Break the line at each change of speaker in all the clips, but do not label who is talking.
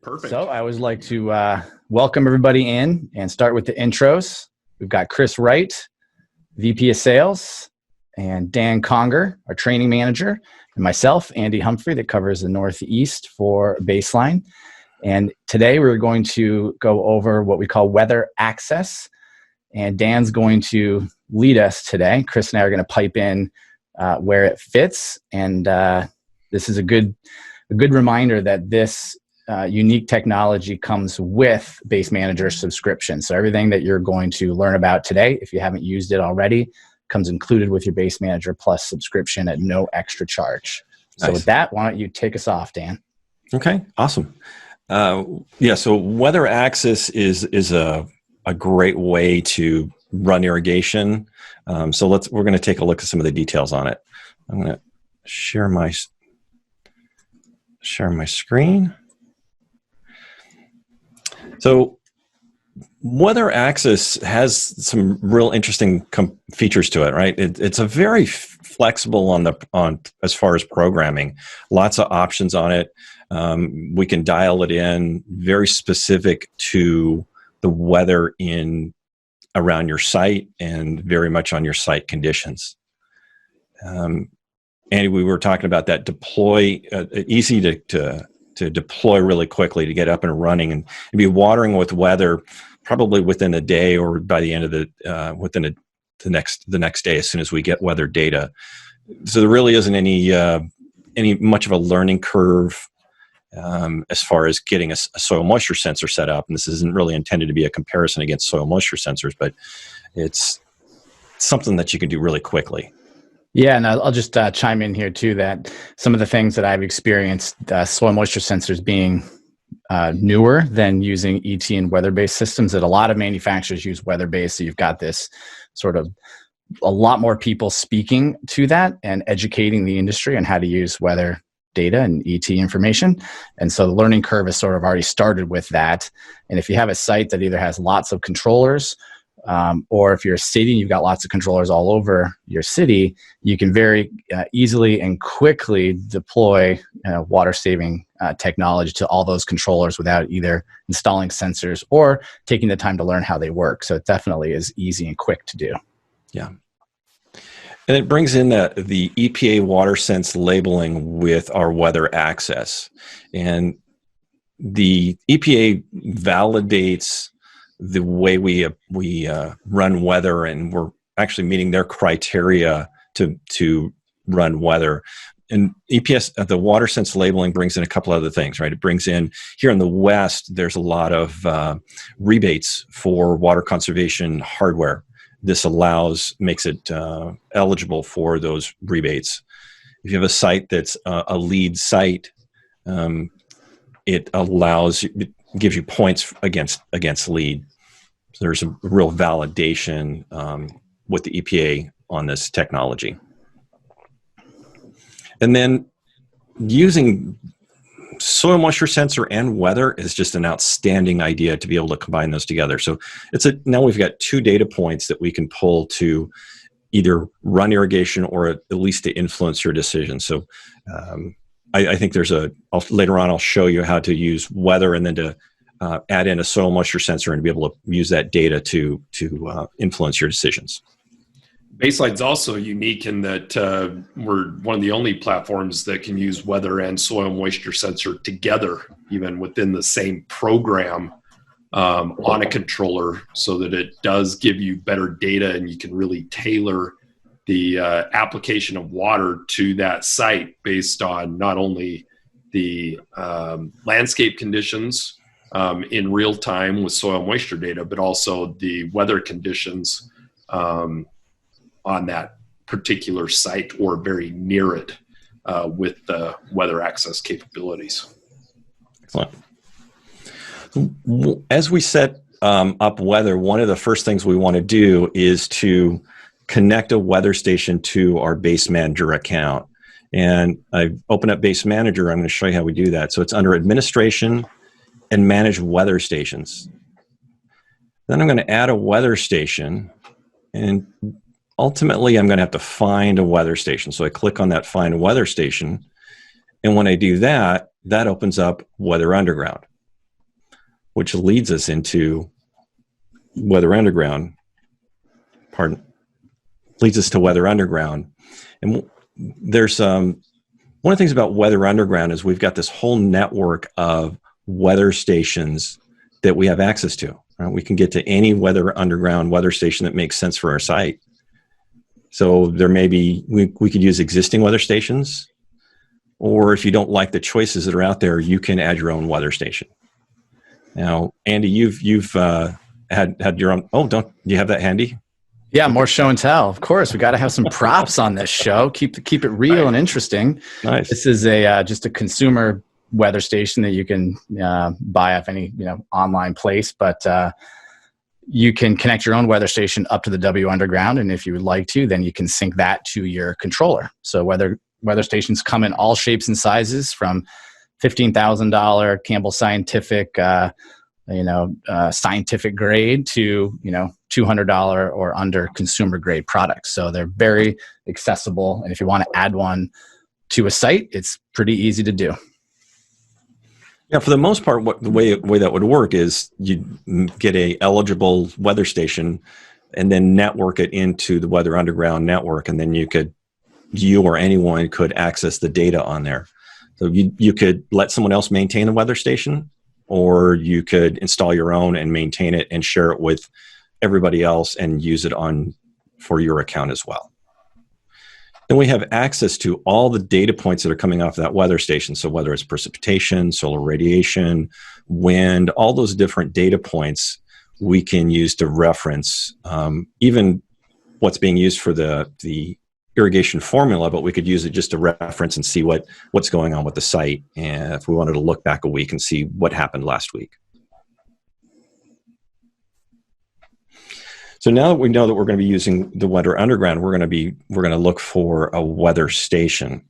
Perfect.
So I always like to welcome everybody in and start with the intros. We've got Chris Wright, VP of Sales, and Dan Conger, our training manager, and myself, Andy Humphrey, that covers the Northeast for Baseline. And today we're going to go over what we call WeatherAccess. And Dan's going to lead us today. Chris and I are going to pipe in where it fits. And this is a good reminder that this unique technology comes with Base Manager subscription. So everything that you're going to learn about today, if you haven't used it already, comes included with your Base Manager Plus subscription at no extra charge. So with that, why don't you take us off, Dan?
Okay, awesome. So WeatherAccess is a great way to run irrigation. So we're going to take a look at some of the details on it. I'm going to share my screen. So WeatherAccess has some real interesting features to it, right? It's a very flexible on as far as programming. Lots of options on it. We can dial it in very specific to the weather around your site and very much on your site conditions. Andy, we were talking about that easy to deploy really quickly, to get up and running and be watering with weather probably within a day or by the end of the next day as soon as we get weather data. So there really isn't any much of a learning curve as far as getting a soil moisture sensor set up. And this isn't really intended to be a comparison against soil moisture sensors, but it's something that you can do really quickly.
Yeah, and I'll just chime in here too that some of the things that I've experienced, soil moisture sensors being newer than using ET and weather-based systems, that a lot of manufacturers use weather-based. So you've got this sort of a lot more people speaking to that and educating the industry on how to use weather data and ET information. And so the learning curve has sort of already started with that. And if you have a site that either has lots of controllers, or if you're a city and you've got lots of controllers all over your city, you can very easily and quickly deploy water-saving technology to all those controllers without either installing sensors or taking the time to learn how they work. So it definitely is easy and quick to do.
Yeah. And it brings in the EPA WaterSense labeling with our WeatherAccess. And the EPA validates the way we run weather, and we're actually meeting their criteria to run weather. And EPS, the WaterSense labeling brings in a couple other things, right? It brings in, here in the West, there's a lot of rebates for water conservation hardware. This makes it eligible for those rebates. If you have a site that's a LEED site, it gives you points against LEED. So there's a real validation with the EPA on this technology. And then using soil moisture sensor and weather is just an outstanding idea to be able to combine those together. So now we've got two data points that we can pull to either run irrigation or at least to influence your decision. So I think later on I'll show you how to use weather and then to add in a soil moisture sensor and be able to use that data to influence your decisions.
Baseline's also unique in that we're one of the only platforms that can use weather and soil moisture sensor together, even within the same program on a controller, so that it does give you better data and you can really tailor the application of water to that site based on not only the landscape conditions in real time with soil moisture data, but also the weather conditions on that particular site or very near it with the WeatherAccess capabilities.
Excellent. As we set up weather, one of the first things we want to do is to connect a weather station to our Base Manager account. And I've opened up Base Manager. I'm going to show you how we do that. So it's under Administration and Manage Weather Stations. Then I'm going to add a weather station, and ultimately I'm going to have to find a weather station. So I click on that Find a Weather Station, and when I do that, that opens up Weather Underground. which leads us into Weather Underground. Leads us to Weather Underground. And there's one of the things about Weather Underground is we've got this whole network of weather stations that we have access to. Right? We can get to any Weather Underground weather station that makes sense for our site. So there may be, we could use existing weather stations, or if you don't like the choices that are out there, you can add your own weather station. Now, Andy, you've had your own. Oh, do you have that handy?
Yeah, more show and tell. Of course, we got to have some props on this show. Keep it real and interesting.
Nice.
This is just a consumer weather station that you can buy off any online place, but you can connect your own weather station up to the W Underground, and if you would like to, then you can sync that to your controller. So weather stations come in all shapes and sizes, from $15,000 Campbell Scientific, scientific grade to $200 or under consumer grade products. So they're very accessible, and if you want to add one to a site, it's pretty easy to do.
Yeah, for the most part, the way that would work is you get a eligible weather station and then network it into the Weather Underground network, and then you or anyone could access the data on there. So you could let someone else maintain the weather station, or you could install your own and maintain it and share it with everybody else and use it for your account as well. Then we have access to all the data points that are coming off of that weather station. So whether it's precipitation, solar radiation, wind, all those different data points we can use to reference even what's being used for the irrigation formula, but we could use it just to reference and see what's going on with the site, and if we wanted to look back a week and see what happened last week. So now that we know that we're going to be using the Weather Underground, we're going to look for a weather station.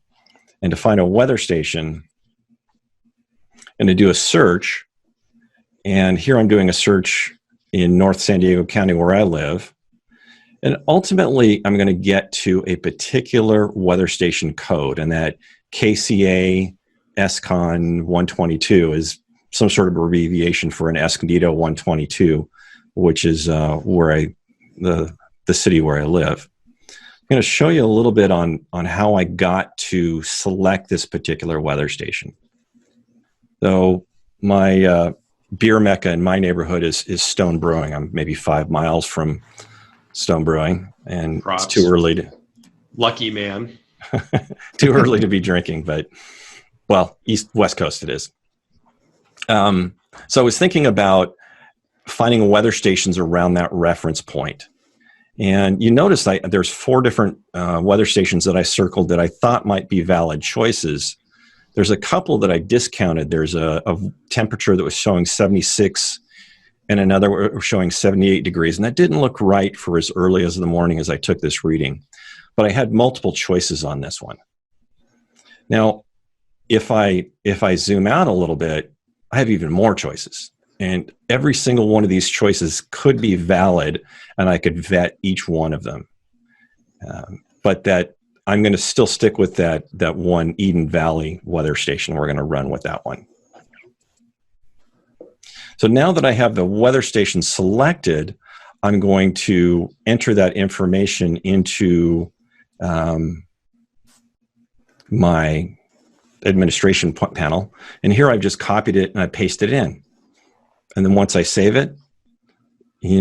And to find a weather station, and to do a search, and here I'm doing a search in North San Diego County where I live, and ultimately I'm going to get to a particular weather station code, and that KCA SCON 122 is some sort of abbreviation for an Escondido 122, which is the city where I live. I'm going to show you a little bit on how I got to select this particular weather station. So my beer mecca in my neighborhood is Stone Brewing. I'm maybe 5 miles from Stone Brewing, and
Props.
It's too early to...
Lucky man.
Too early to be drinking, but, well, West Coast it is. So I was thinking about finding weather stations around that reference point. And you notice there's 4 different weather stations that I circled that I thought might be valid choices. There's a couple that I discounted. There's a temperature that was showing 76 and another showing 78 degrees. And that didn't look right for as early as the morning as I took this reading. But I had multiple choices on this one. Now, if I zoom out a little bit, I have even more choices. And every single one of these choices could be valid, and I could vet each one of them. But that I'm going to still stick with that one Eden Valley weather station. We're going to run with that one. So now that I have the weather station selected, I'm going to enter that information into my administration panel. And here I've just copied it and I pasted it in. And then once I save it, did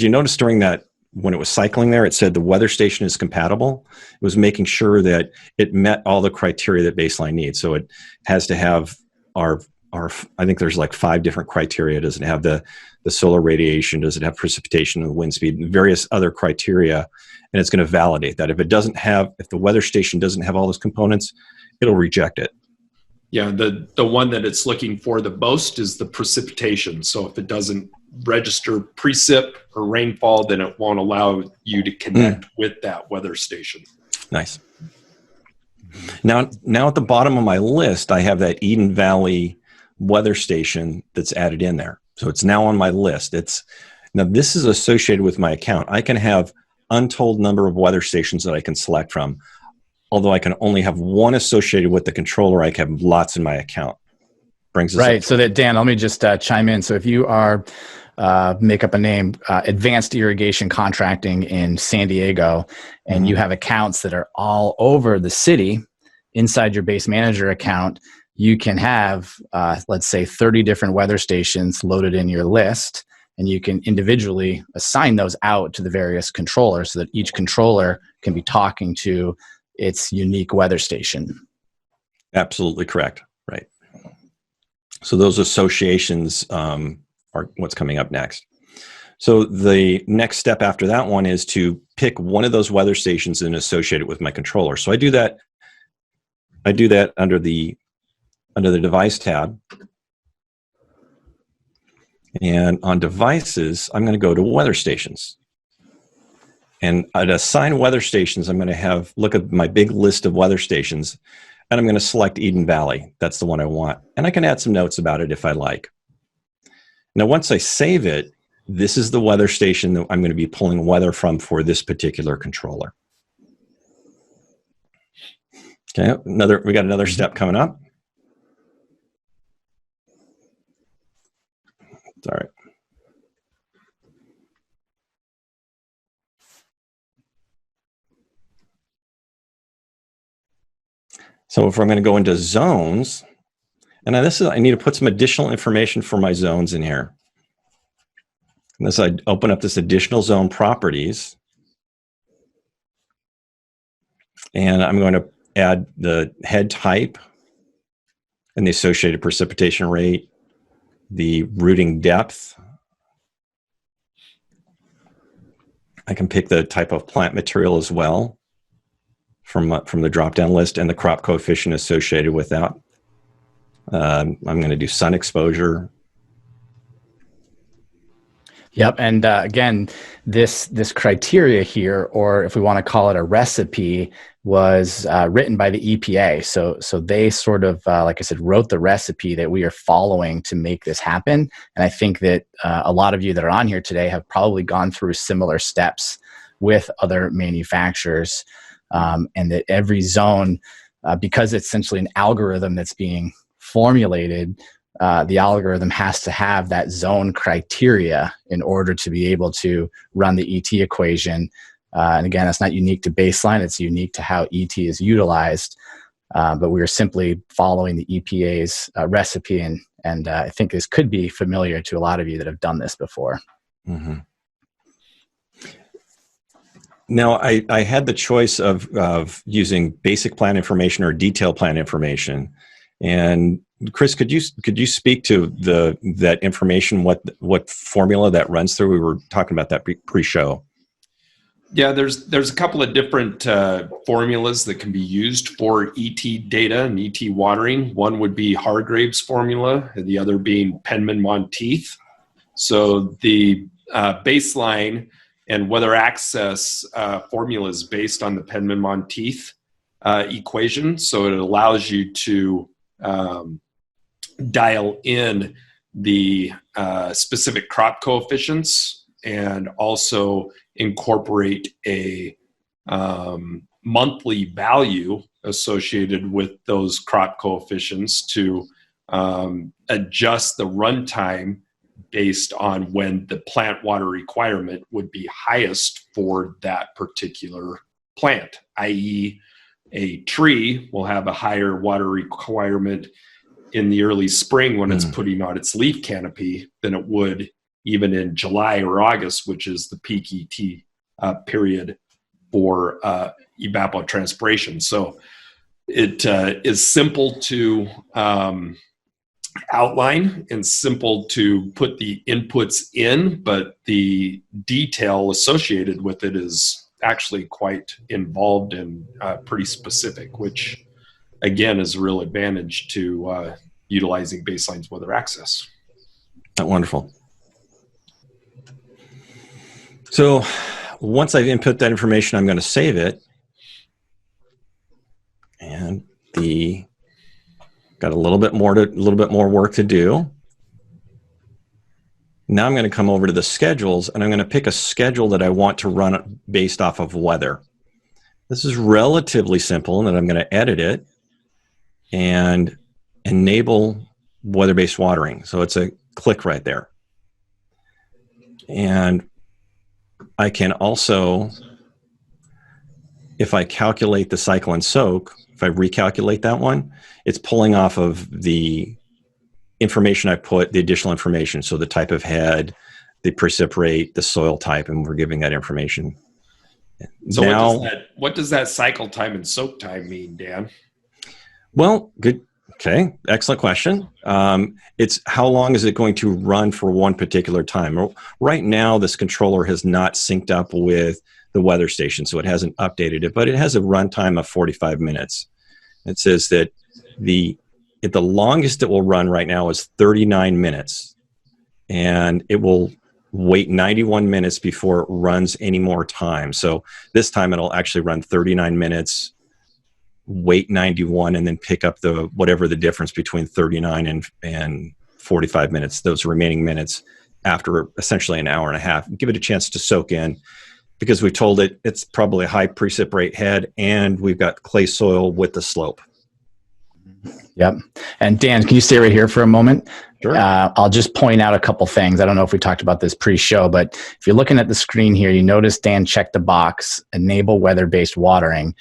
you notice during that, when it was cycling there, it said the weather station is compatible? It was making sure that it met all the criteria that baseline needs. So it has to have our I think there's like 5 different criteria. Does it have the solar radiation? Does it have precipitation and wind speed and various other criteria? And it's going to validate that. If the weather station doesn't have all those components, it'll reject it.
Yeah, the one that it's looking for the most is the precipitation. So if it doesn't register precip or rainfall, then it won't allow you to connect with that weather station. Nice.
Now at the bottom of my list, I have that Eden Valley weather station that's added in there. So it's now on my list. Now this is associated with my account. I can have untold number of weather stations that I can select from. Although I can only have one associated with the controller, I can have lots in my account. brings us
right. So that, Dan, let me just chime in. So if you are, make up a name, advanced irrigation contracting in San Diego, and you have accounts that are all over the city inside your base manager account, you can have, let's say, 30 different weather stations loaded in your list, and you can individually assign those out to the various controllers so that each controller can be talking to its unique weather station.
Absolutely correct. Right. So those associations are what's coming up next. So the next step after that one is to pick one of those weather stations and associate it with my controller. So I do that under the device tab. And on devices, I'm going to go to weather stations. And at assign weather stations, I'm going to look at my big list of weather stations, and I'm going to select Eden Valley. That's the one I want. And I can add some notes about it if I like. Now, once I save it, this is the weather station that I'm going to be pulling weather from for this particular controller. Okay, we got another step coming up. All right. So if I'm going to go into zones, and now I need to put some additional information for my zones in here. And this, I open up this additional zone properties, and I'm going to add the head type and the associated precipitation rate, the routing depth. I can pick the type of plant material as well from the drop-down list, and the crop coefficient associated with that. I'm going to do sun exposure.
Yep, and again, this criteria here, or if we want to call it a recipe, was written by the EPA. So they sort of, like I said, wrote the recipe that we are following to make this happen. And I think that a lot of you that are on here today have probably gone through similar steps with other manufacturers, and that every zone, because it's essentially an algorithm that's being formulated, the algorithm has to have that zone criteria in order to be able to run the ET equation. And again, it's not unique to baseline, it's unique to how ET is utilized. But we are simply following the EPA's recipe, and I think this could be familiar to a lot of you that have done this before.
Mm-hmm. Now, I had the choice of using basic plan information or detailed plan information. And Chris, could you speak to that information, what formula that runs through? We were talking about that pre-show.
Yeah, there's a couple of different formulas that can be used for ET data and ET watering. One would be Hargrave's formula, and the other being Penman-Monteith. So the baseline and WeatherAccess formula is based on the Penman-Monteith equation. So it allows you to dial in the specific crop coefficients and also incorporate a monthly value associated with those crop coefficients to adjust the runtime based on when the plant water requirement would be highest for that particular plant, i.e. a tree will have a higher water requirement in the early spring when it's putting on its leaf canopy than it would even in July or August, which is the peak ET period for evapotranspiration. So it is simple to outline and simple to put the inputs in, but the detail associated with it is actually quite involved and pretty specific, which again is a real advantage to utilizing Baseline's WeatherAccess.
Wonderful. So once I've input that information, I'm going to save it, and got a little bit more work to do. Now I'm going to come over to the schedules, and I'm going to pick a schedule that I want to run based off of weather. This is relatively simple, and then I'm going to edit it and enable weather-based watering. So it's a click right there. And I can also, if I calculate the cycle and soak, if I recalculate that one, it's pulling off of the information I put, the additional information. So the type of head, the precipitate, the soil type, and we're giving that information.
So
now,
what does that cycle time and soak time mean, Dan?
Well, good. Okay, excellent question. It's how long is it going to run for one particular time? Right now, this controller has not synced up with the weather station, so it hasn't updated it, but it has a runtime of 45 minutes. It says that the longest it will run right now is 39 minutes, and it will wait 91 minutes before it runs any more time. So this time it'll actually run 39 minutes, wait 91, and then pick up the whatever the difference between 39 and 45 minutes, those remaining minutes after essentially an hour and a half. Give it a chance to soak in, because we told it it's probably a high precipitate head, and we've got clay soil with the slope.
Yep. And Dan, can you stay right here for a moment?
Sure.
I'll just point out a couple things. I don't know if we talked about this pre-show, but if you're looking at the screen here, you notice Dan checked the box, enable weather-based watering.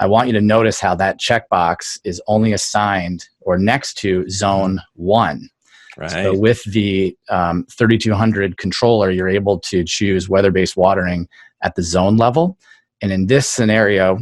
I want you to notice how that checkbox is only assigned or next to zone 1.
Right.
So with the 3200 controller, you're able to choose weather-based watering at the zone level. And in this scenario,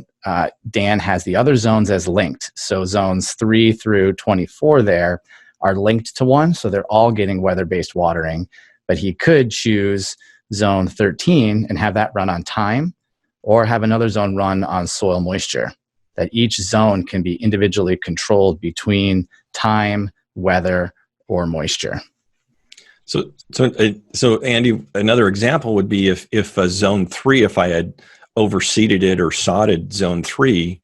Dan has the other zones as linked. So zones 3 through 24 there are linked to 1. So they're all getting weather-based watering. But he could choose zone 13 and have that run on time, or have another zone run on soil moisture. That each zone can be individually controlled between time, weather, or moisture.
So Andy, another example would be if zone 3, if I had overseeded it or sodded zone 3,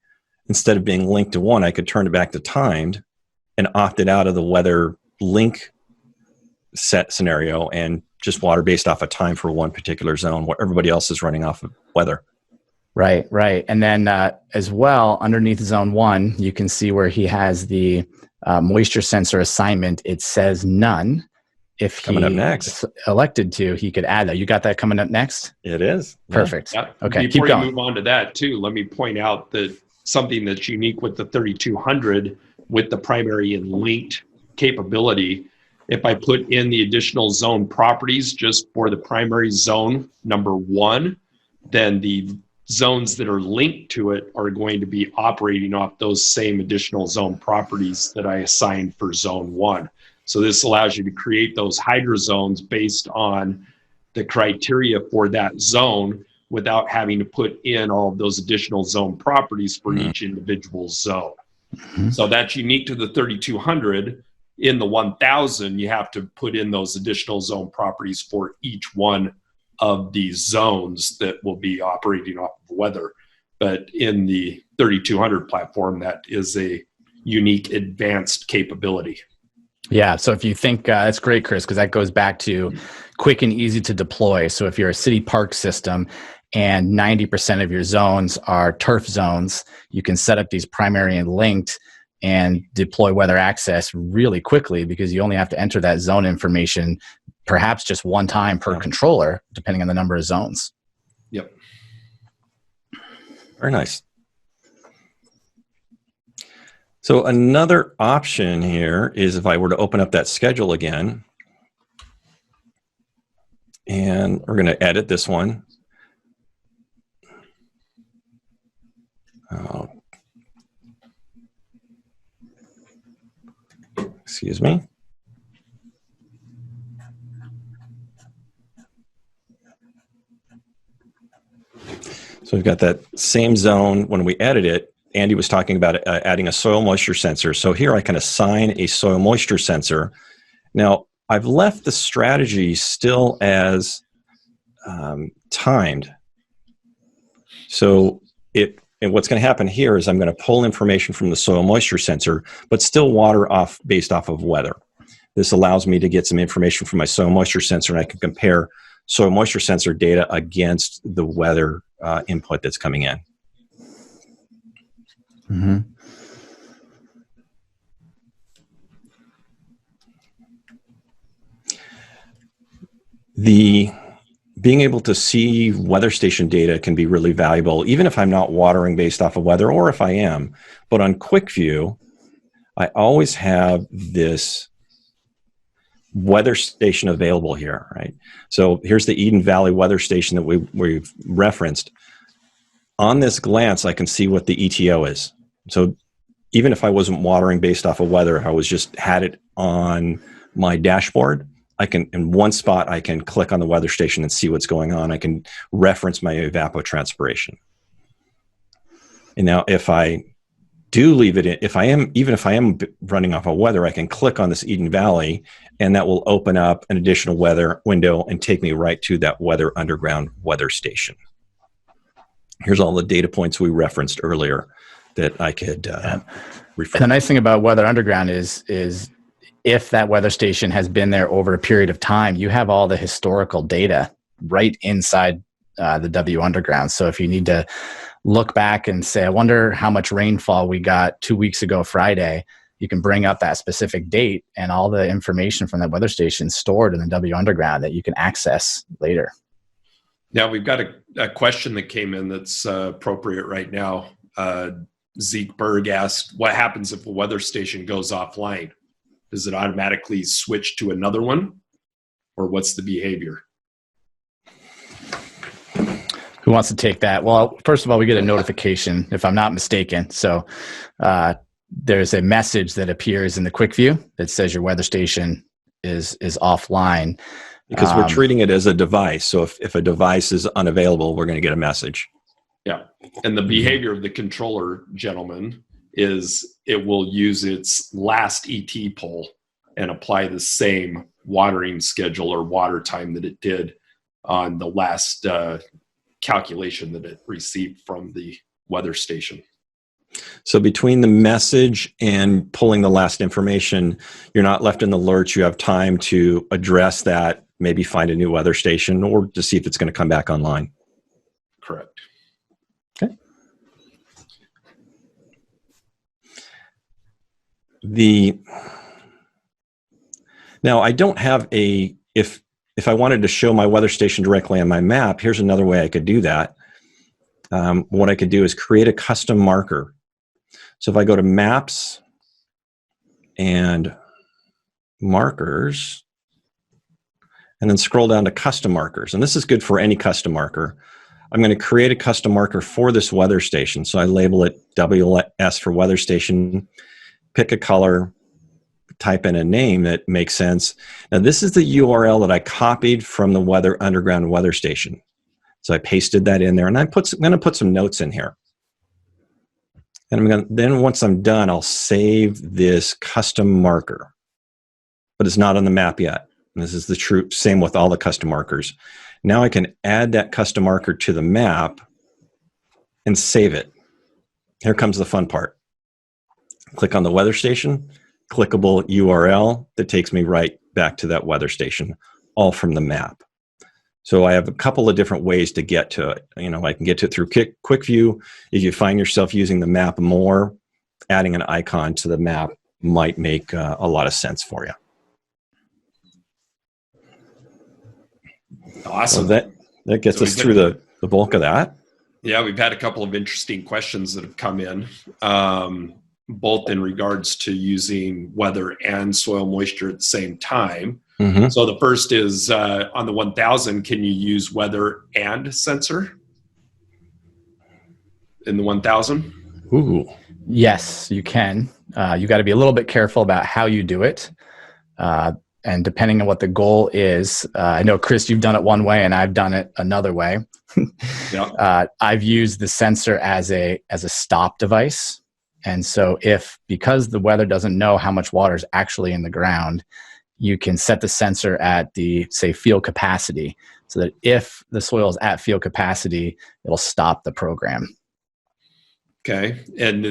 instead of being linked to 1, I could turn it back to timed and opt it out of the weather link set scenario and just water based off of time for one particular zone, where everybody else is running off of weather.
Right. And then as well, underneath zone 1, you can see where he has the moisture sensor assignment. It says none. If
coming up next,
elected to, he could add that. You got that coming up next?
It is.
Perfect.
Yeah.
Okay,
Before
keep going.
you move on to that too, let me point out that something that's unique with the 3200 with the primary and linked capability, if I put in the additional zone properties just for the primary zone number 1, then the zones that are linked to it are going to be operating off those same additional zone properties that I assigned for zone 1. So this allows you to create those hydrozones based on the criteria for that zone without having to put in all of those additional zone properties for each individual zone. So that's unique to the 3200. In the 1000, you have to put in those additional zone properties for each one of these zones that will be operating off of weather. But in the 3200 platform, that is a unique advanced capability.
Yeah, so if you think, that's great, Chris, because that goes back to quick and easy to deploy. So if you're a city park system and 90% of your zones are turf zones, you can set up these primary and linked and deploy WeatherAccess really quickly, because you only have to enter that zone information perhaps just one time per controller, depending on the number of zones.
Yep.
Very nice. So another option here is if I were to open up that schedule again, and we're going to edit this one. Excuse me. So we've got that same zone. When we edit it, Andy was talking about adding a soil moisture sensor. So here I can assign a soil moisture sensor. Now, I've left the strategy still as timed. So and what's going to happen here is I'm going to pull information from the soil moisture sensor, but still water based off of weather. This allows me to get some information from my soil moisture sensor, and I can compare soil moisture sensor data against the weather input that's coming in. The being able to see weather station data can be really valuable, even if I'm not watering based off of weather, or if I am. But on Quick View, I always have this weather station available here, right? So here's the Eden Valley weather station that we've referenced. On this glance, I can see what the ETO is. So even if I wasn't watering based off of weather, I was just had it on my dashboard, I can, in one spot, I can click on the weather station and see what's going on. I can reference my evapotranspiration. And now if I do leave it in, even if I am running off of weather, I can click on this Eden Valley and that will open up an additional weather window and take me right to that Weather Underground weather station. Here's all the data points we referenced earlier that I could refer.
The nice thing about Weather Underground is if that weather station has been there over a period of time, you have all the historical data right inside the W Underground. So if you need to look back and say, I wonder how much rainfall we got 2 weeks ago Friday, you can bring up that specific date and all the information from that weather station stored in the W Underground that you can access later.
Now, we've got a question that came in that's appropriate right now. Zeke Berg asked, what happens if a weather station goes offline? Does it automatically switch to another one? Or what's the behavior?
Who wants to take that? Well, first of all, we get a notification, if I'm not mistaken. So there's a message that appears in the quick view that says your weather station is offline.
Because we're treating it as a device. So if a device is unavailable, we're going to get a message.
Yeah. And the behavior of the controller, gentlemen, is it will use its last ET pole and apply the same watering schedule or water time that it did on the last calculation that it received from the weather station.
So between the message and pulling the last information, you're not left in the lurch. You have time to address that, maybe find a new weather station or to see if it's going to come back online.
Correct.
Okay. Now I don't have if I wanted to show my weather station directly on my map, here's another way I could do that. What I could do is create a custom marker. So if I go to Maps and Markers, and then scroll down to Custom Markers, and this is good for any custom marker. I'm going to create a custom marker for this weather station. So I label it WS for weather station, pick a color, type in a name that makes sense. Now this is the URL that I copied from the Weather Underground weather station. So I pasted that in there, and I'm going to put some notes in here. And then once I'm done, I'll save this custom marker, but it's not on the map yet. And this is the same with all the custom markers. Now I can add that custom marker to the map and save it. Here comes the fun part. Click on the weather station, clickable URL that takes me right back to that weather station, all from the map. So I have a couple of different ways to get to it. I can get to it through Quick View. If you find yourself using the map more, adding an icon to the map might make a lot of sense for you.
Awesome.
So that gets us through the bulk of that.
Yeah, we've had a couple of interesting questions that have come in, both in regards to using weather and soil moisture at the same time. Mm-hmm. So the first is on the 1000, can you use weather and sensor in the 1000?
Ooh.
Yes, you can. You got to be a little bit careful about how you do it. And depending on what the goal is, I know, Chris, you've done it one way and I've done it another way. Yeah. I've used the sensor as a stop device. And so because the weather doesn't know how much water is actually in the ground, you can set the sensor at the, say, field capacity, so that if the soil is at field capacity, it'll stop the program.
Okay. And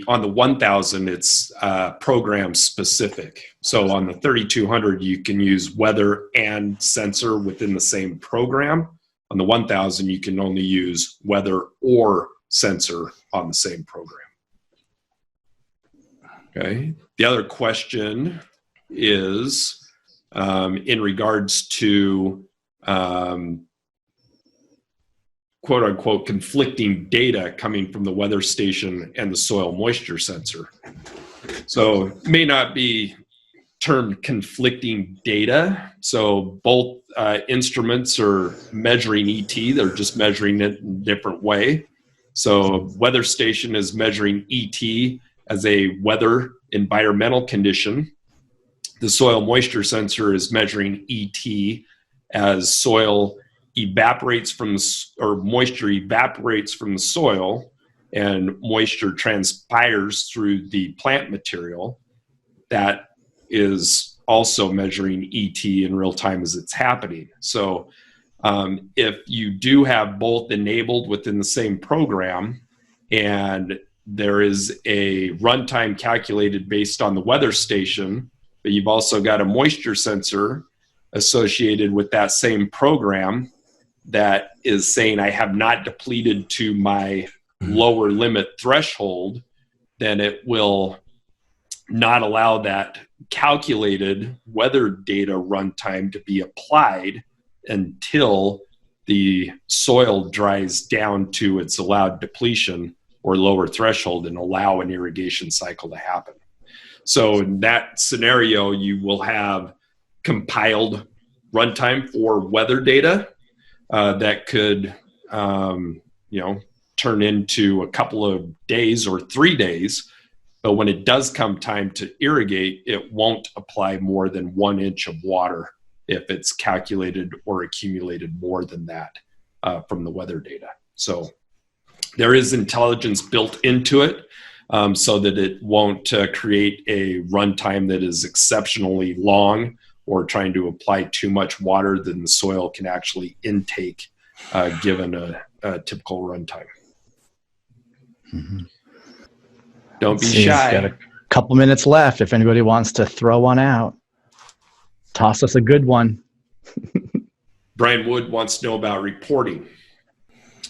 on the 1000, it's program specific. So on the 3200, you can use weather and sensor within the same program. On the 1000, you can only use weather or sensor on the same program. Okay. The other question is in regards to quote unquote conflicting data coming from the weather station and the soil moisture sensor. So it may not be termed conflicting data. So both instruments are measuring ET, they're just measuring it in a different way. So weather station is measuring ET as a weather environmental condition. The soil moisture sensor is measuring ET as soil evaporates from or moisture evaporates from the soil and moisture transpires through the plant material. That is also measuring ET in real time as it's happening. So if you do have both enabled within the same program, and there is a runtime calculated based on the weather station, but you've also got a moisture sensor associated with that same program that is saying I have not depleted to my lower limit threshold, then it will not allow that calculated weather data runtime to be applied until the soil dries down to its allowed depletion or lower threshold and allow an irrigation cycle to happen. So in that scenario, you will have compiled runtime for weather data that could, turn into a couple of days or 3 days. But when it does come time to irrigate, it won't apply more than 1 inch of water if it's calculated or accumulated more than that from the weather data. So there is intelligence built into it so that it won't create a runtime that is exceptionally long or trying to apply too much water than the soil can actually intake given a typical runtime. Mm-hmm. Don't be shy.
Got a couple minutes left. If anybody wants to throw one out, toss us a good one.
Brian Wood wants to know about reporting.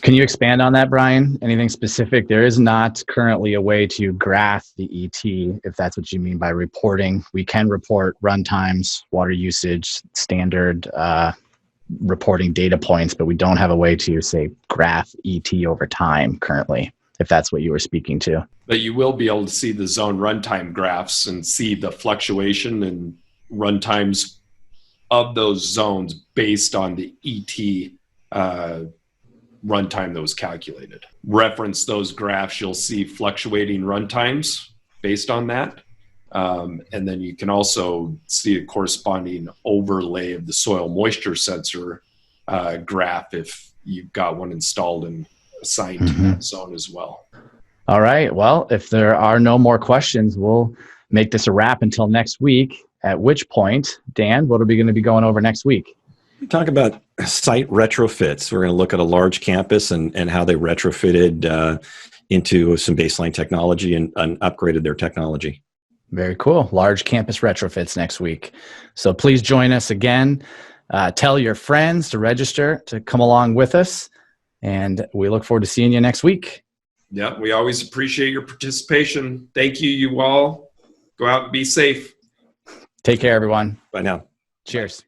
Can you expand on that, Brian? Anything specific? There is not currently a way to graph the ET, if that's what you mean by reporting. We can report run times, water usage, standard reporting data points, but we don't have a way to, say, graph ET over time currently, if that's what you were speaking to.
But you will be able to see the zone runtime graphs and see the fluctuation and runtimes of those zones based on the ET runtime that was calculated. Reference those graphs, you'll see fluctuating runtimes based on that. And then you can also see a corresponding overlay of the soil moisture sensor graph if you've got one installed and assigned to that zone as well.
All right. Well, if there are no more questions, we'll make this a wrap until next week, at which point, Dan, what are we going to be going over next week?
We talk about site retrofits. We're going to look at a large campus and how they retrofitted into some baseline technology and upgraded their technology.
Very cool. Large campus retrofits next week. So please join us again. Tell your friends to register to come along with us. And we look forward to seeing you next week.
Yeah, we always appreciate your participation. Thank you, you all. Go out and be safe.
Take care, everyone.
Bye now.
Cheers.